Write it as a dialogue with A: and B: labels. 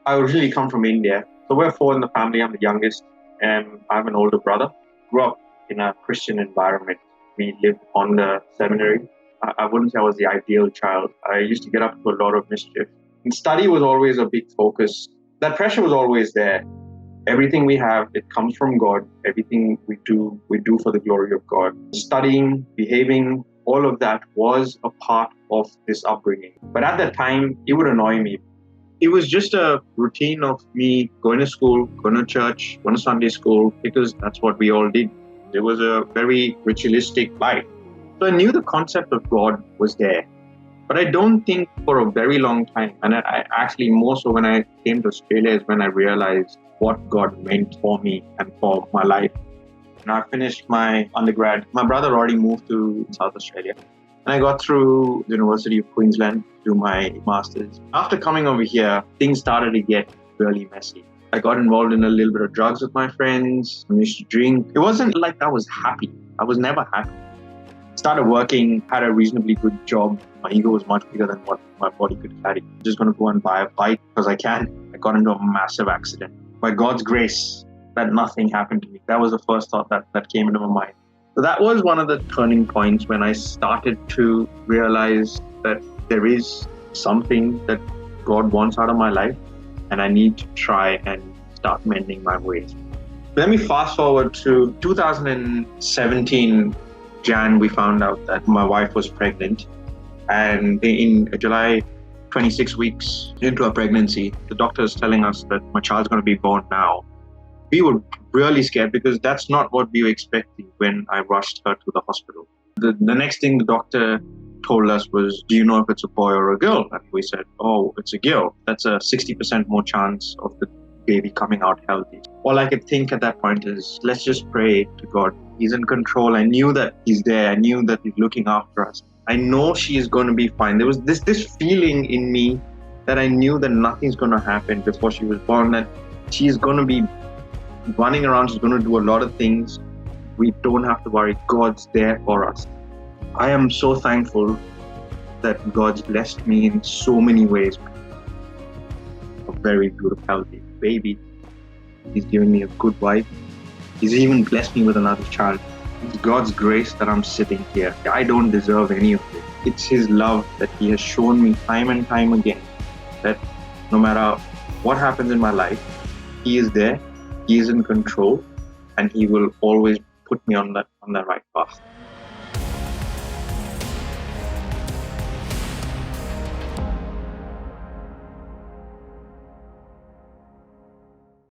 A: I originally come from India. So we're four in the family. I'm the youngest, and I have an older brother. Grew up in a Christian environment. We lived on the seminary. I wouldn't say I was the ideal child. I used to get up to a lot of mischief. And study was always a big focus. That pressure was always there. Everything we have, it comes from God. Everything we do for the glory of God. Studying, behaving, all of that was a part of this upbringing. But at that time, it would annoy me. It was just a routine of me going to school, going to church, going to Sunday school, because that's what we all did. It was a very ritualistic life. So I knew the concept of God was there. But I don't think for a very long time, and I actually more so when I came to Australia is when I realized what God meant for me and for my life. And I finished my undergrad. My brother already moved to South Australia. And I got through the University of Queensland to do my master's. After coming over here, things started to get really messy. I got involved in a little bit of drugs with my friends. I used to drink. It wasn't like I was happy. I was never happy. Started working, had a reasonably good job. My ego was much bigger than what my body could carry. Just going to go and buy a bike because I can. I got into a massive accident. By God's grace, that nothing happened to me. That was the first thought that came into my mind. So that was one of the turning points when I started to realize that there is something that God wants out of my life and I need to try and start mending my ways. Let me fast forward to 2017. Jan, we found out that my wife was pregnant, and in July, 26 weeks into our pregnancy, the doctor is telling us that my child's going to be born now. We were really scared because that's not what we were expecting when I rushed her to the hospital. The next thing the doctor told us was, do you know if it's a boy or a girl? And we said, oh, it's a girl. That's a 60% more chance of the baby coming out healthy. All I could think at that point is, let's just pray to God. He's in control. I knew that He's there. I knew that He's looking after us. I know she is going to be fine. There was this feeling in me that I knew that nothing's going to happen before she was born, that she's going to be running around. She's going to do a lot of things. We don't have to worry. God's there for us. I am so thankful that God's blessed me in so many ways. A very beautiful, healthy baby. He's given me a good wife. He's even blessed me with another child. It's God's grace that I'm sitting here. I don't deserve any of it. It's His love that He has shown me time and time again, that no matter what happens in my life, He is there, He is in control, and He will always put me on that right path.